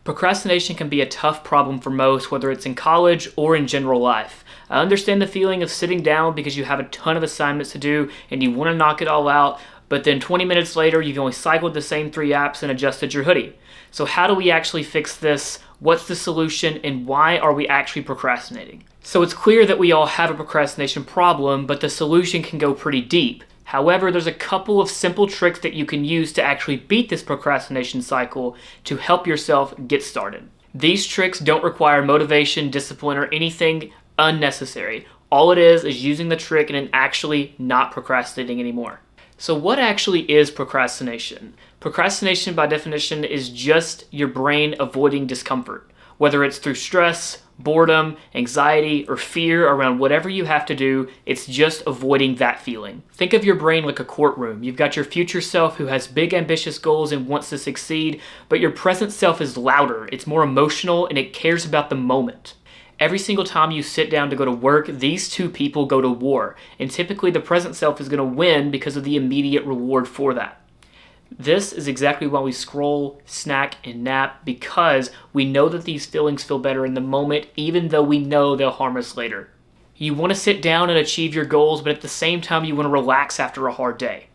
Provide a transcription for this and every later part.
Procrastination can be a tough problem for most, whether it's in college or in general life. I understand the feeling of sitting down because you have a ton of assignments to do and you want to knock it all out, but then 20 minutes later you've only cycled the same 3 apps and adjusted your hoodie. So how do we actually fix this? What's the solution, and why are we actually procrastinating? So it's clear that we all have a procrastination problem, but the solution can go pretty deep. However, there's a couple of simple tricks that you can use to actually beat this procrastination cycle to help yourself get started. These tricks don't require motivation, discipline, or anything unnecessary. All it is using the trick and then actually not procrastinating anymore. So what actually is procrastination? Procrastination by definition is just your brain avoiding discomfort, whether it's through stress, boredom, anxiety, or fear around whatever you have to do. It's just avoiding that feeling. Think of your brain like a courtroom. You've got your future self who has big ambitious goals and wants to succeed, but your present self is louder, it's more emotional, and it cares about the moment. Every single time you sit down to go to work, these two people go to war, and typically the present self is going to win because of the immediate reward for that. This is exactly why we scroll, snack, and nap, because we know that these feelings feel better in the moment, even though we know they'll harm us later. You want to sit down and achieve your goals, but at the same time you want to relax after a hard day.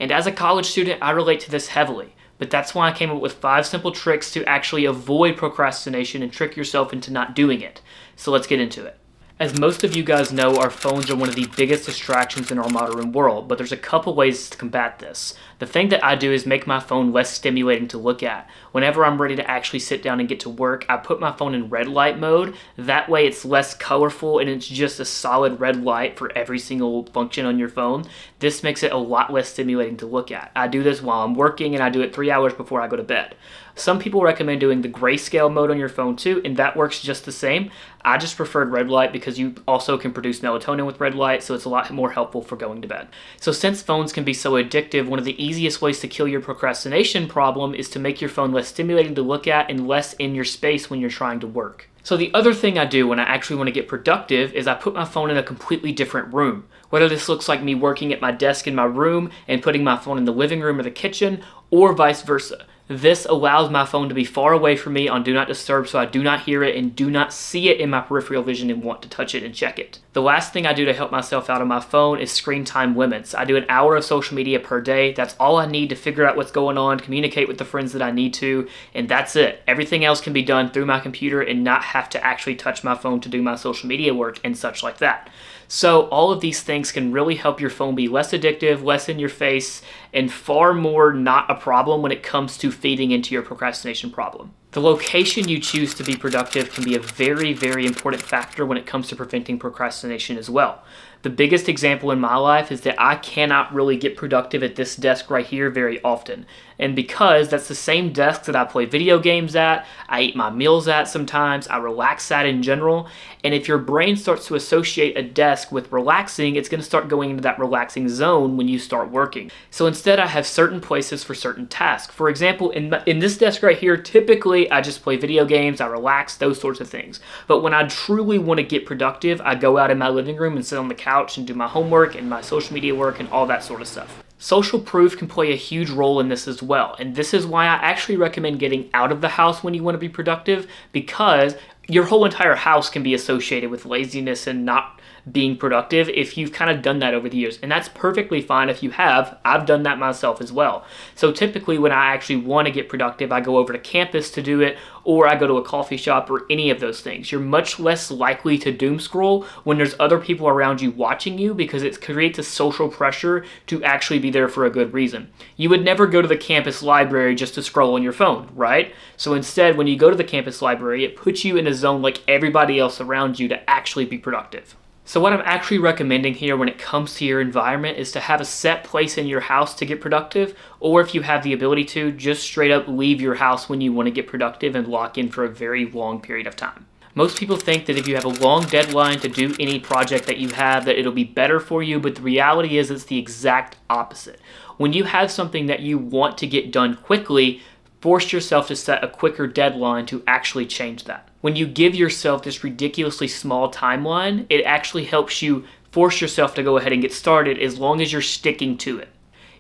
And as a college student, I relate to this heavily. But that's why I came up with 5 simple tricks to actually avoid procrastination and trick yourself into not doing it. So let's get into it. As most of you guys know, our phones are one of the biggest distractions in our modern world, but there's a couple ways to combat this. The thing that I do is make my phone less stimulating to look at. Whenever I'm ready to actually sit down and get to work, I put my phone in red light mode. That way it's less colorful and it's just a solid red light for every single function on your phone. This makes it a lot less stimulating to look at. I do this while I'm working, and I do it 3 hours before I go to bed. Some people recommend doing the grayscale mode on your phone too, and that works just the same. I just preferred red light because you also can produce melatonin with red light, so it's a lot more helpful for going to bed. So since phones can be so addictive, one of the easiest ways to kill your procrastination problem is to make your phone less stimulating to look at and less in your space when you're trying to work. So the other thing I do when I actually want to get productive is I put my phone in a completely different room. Whether this looks like me working at my desk in my room and putting my phone in the living room or the kitchen, or vice versa. This allows my phone to be far away from me on Do Not Disturb, so I do not hear it and do not see it in my peripheral vision and want to touch it and check it. The last thing I do to help myself out of my phone is screen time limits. I do an hour of social media per day. That's all I need to figure out what's going on, communicate with the friends that I need to, and that's it. Everything else can be done through my computer and not have to actually touch my phone to do my social media work and such like that. So all of these things can really help your phone be less addictive, less in your face, and far more not a problem when it comes to feeding into your procrastination problem. The location you choose to be productive can be a very, very important factor when it comes to preventing procrastination as well. The biggest example in my life is that I cannot really get productive at this desk right here very often. And because that's the same desk that I play video games at, I eat my meals at sometimes, I relax at in general. And if your brain starts to associate a desk with relaxing, it's going to start going into that relaxing zone when you start working. So instead I have certain places for certain tasks. For example, in this desk right here, typically I just play video games, I relax, those sorts of things. But when I truly want to get productive, I go out in my living room and sit on the couch and do my homework and my social media work and all that sort of stuff. Social proof can play a huge role in this as well, and this is why I actually recommend getting out of the house when you want to be productive, because your whole entire house can be associated with laziness and not being productive if you've kind of done that over the years. And that's perfectly fine if you have. I've done that myself as well. So typically when I actually want to get productive, I go over to campus to do it, or I go to a coffee shop, or any of those things. You're much less likely to doom scroll when there's other people around you watching you, because it creates a social pressure to actually be there for a good reason. You would never go to the campus library just to scroll on your phone, right? So instead, when you go to the campus library, it puts you in a zone like everybody else around you to actually be productive. So what I'm actually recommending here when it comes to your environment is to have a set place in your house to get productive, or if you have the ability to, just straight up leave your house when you want to get productive and lock in for a very long period of time. Most people think that if you have a long deadline to do any project that you have, that it'll be better for you, but the reality is it's the exact opposite. When you have something that you want to get done quickly, force yourself to set a quicker deadline to actually change that. When you give yourself this ridiculously small timeline, it actually helps you force yourself to go ahead and get started as long as you're sticking to it.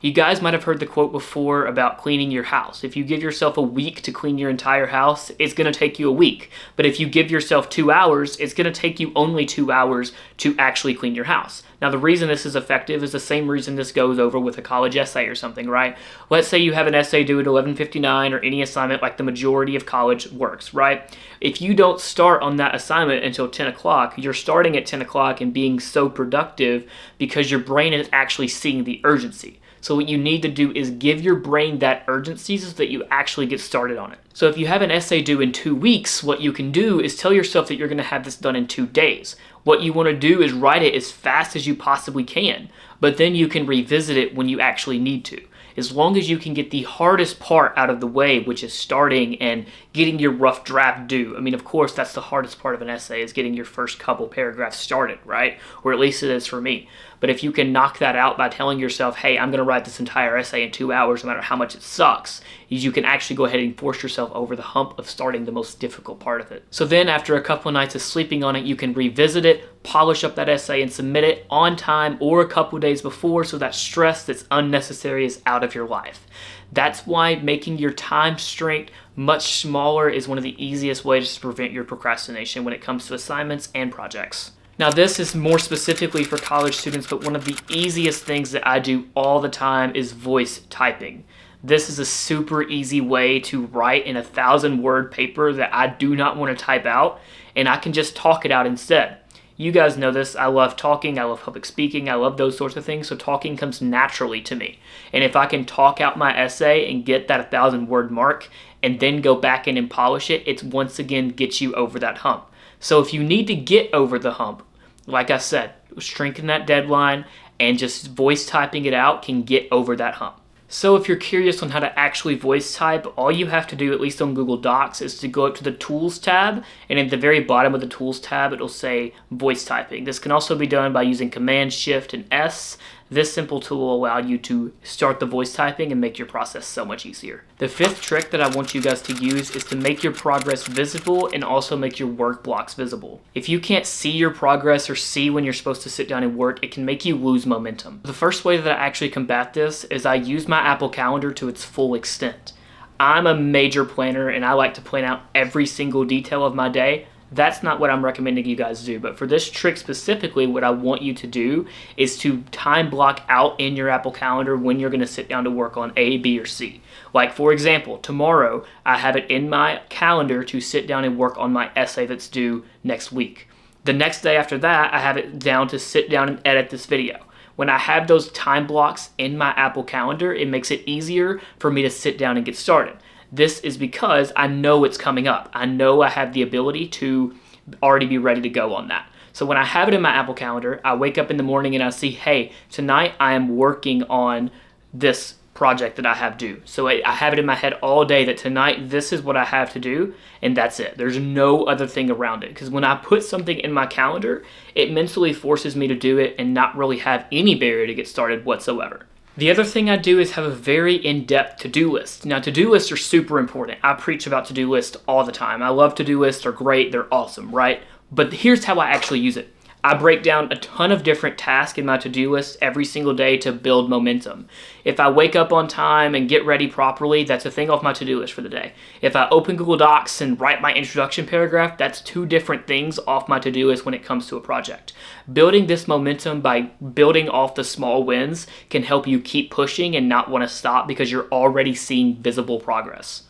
You guys might have heard the quote before about cleaning your house. If you give yourself a week to clean your entire house, it's going to take you a week. But if you give yourself 2 hours, it's going to take you only 2 hours to actually clean your house. Now, the reason this is effective is the same reason this goes over with a college essay or something, right? Let's say you have an essay due at 11:59 or any assignment like the majority of college works, right? If you don't start on that assignment until 10 o'clock, you're starting at 10 o'clock and being so productive because your brain is actually seeing the urgency. So what you need to do is give your brain that urgency so that you actually get started on it. So if you have an essay due in 2 weeks, what you can do is tell yourself that you're going to have this done in 2 days. What you want to do is write it as fast as you possibly can, but then you can revisit it when you actually need to. As long as you can get the hardest part out of the way, which is starting and getting your rough draft due. I mean, of course, that's the hardest part of an essay, is getting your first couple paragraphs started, right? Or at least it is for me. But if you can knock that out by telling yourself, hey, I'm going to write this entire essay in 2 hours, no matter how much it sucks, you can actually go ahead and force yourself over the hump of starting the most difficult part of it. So then after a couple of nights of sleeping on it, you can revisit it, polish up that essay, and submit it on time or a couple of days before, so that stress that's unnecessary is out of your life. That's why making your time constraint much smaller is one of the easiest ways to prevent your procrastination when it comes to assignments and projects. Now, this is more specifically for college students, but one of the easiest things that I do all the time is voice typing. This is a super easy way to write in a 1,000-word paper that I do not want to type out, and I can just talk it out instead. You guys know this. I love talking. I love public speaking. I love those sorts of things, so talking comes naturally to me. And if I can talk out my essay and get that 1,000-word mark and then go back in and polish it, it's once again gets you over that hump. So if you need to get over the hump, like I said, shrinking that deadline and just voice typing it out can get over that hump. So if you're curious on how to actually voice type, all you have to do, at least on Google Docs, is to go up to the Tools tab, and at the very bottom of the Tools tab, it'll say Voice Typing. This can also be done by using Command, Shift, and S. This simple tool will allow you to start the voice typing and make your process so much easier. The fifth trick that I want you guys to use is to make your progress visible and also make your work blocks visible. If you can't see your progress or see when you're supposed to sit down and work, it can make you lose momentum. The first way that I actually combat this is I use my Apple Calendar to its full extent. I'm a major planner and I like to plan out every single detail of my day. That's not what I'm recommending you guys do, but for this trick specifically, what I want you to do is to time block out in your Apple Calendar when you're going to sit down to work on A, B, or C. Like, for example, tomorrow I have it in my calendar to sit down and work on my essay that's due next week. The next day after that, I have it down to sit down and edit this video. When I have those time blocks in my Apple Calendar, it makes it easier for me to sit down and get started. This is because I know it's coming up. I know I have the ability to already be ready to go on that. So when I have it in my Apple Calendar, I wake up in the morning and I see, hey, tonight I am working on this project that I have due. So I have it in my head all day that tonight this is what I have to do, and that's it. There's no other thing around it. Because when I put something in my calendar, it mentally forces me to do it and not really have any barrier to get started whatsoever. The other thing I do is have a very in-depth to-do list. Now, to-do lists are super important. I preach about to-do lists all the time. I love to-do lists. They're great. They're awesome, right? But here's how I actually use it. I break down a ton of different tasks in my to-do list every single day to build momentum. If I wake up on time and get ready properly, that's a thing off my to-do list for the day. If I open Google Docs and write my introduction paragraph, that's two different things off my to-do list when it comes to a project. Building this momentum by building off the small wins can help you keep pushing and not want to stop because you're already seeing visible progress.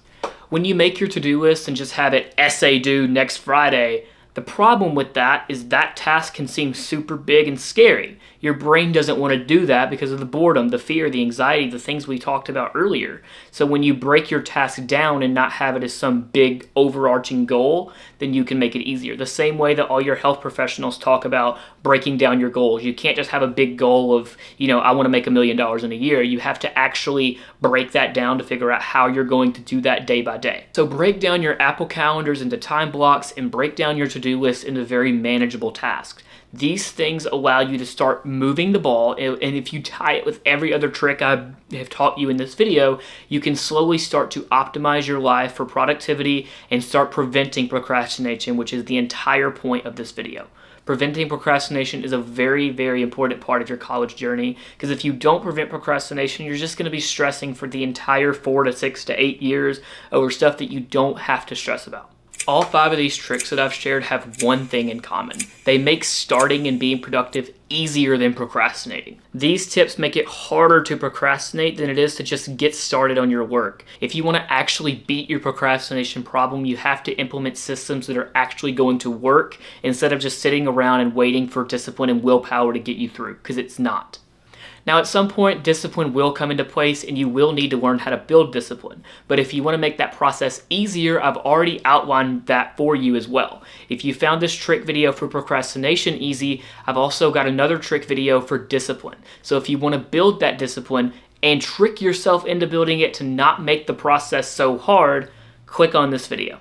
When you make your to-do list and just have it essay due next Friday, the problem with that is that task can seem super big and scary. Your brain doesn't want to do that because of the boredom, the fear, the anxiety, the things we talked about earlier. So when you break your task down and not have it as some big overarching goal, then you can make it easier. The same way that all your health professionals talk about breaking down your goals. You can't just have a big goal of, I want to make $1 million in a year. You have to actually break that down to figure out how you're going to do that day by day. So break down your Apple calendars into time blocks and break down your to-do list into very manageable tasks. These things allow you to start moving the ball, and if you tie it with every other trick I have taught you in this video, you can slowly start to optimize your life for productivity and start preventing procrastination, which is the entire point of this video. Preventing procrastination is a very, very important part of your college journey, because if you don't prevent procrastination, you're just going to be stressing for the entire 4 to 6 to 8 years over stuff that you don't have to stress about. All 5 of these tricks that I've shared have one thing in common. They make starting and being productive easier than procrastinating. These tips make it harder to procrastinate than it is to just get started on your work. If you want to actually beat your procrastination problem, you have to implement systems that are actually going to work instead of just sitting around and waiting for discipline and willpower to get you through, because it's not. Now, at some point, discipline will come into place and you will need to learn how to build discipline. But if you want to make that process easier, I've already outlined that for you as well. If you found this trick video for procrastination easy, I've also got another trick video for discipline. So if you want to build that discipline and trick yourself into building it to not make the process so hard, click on this video.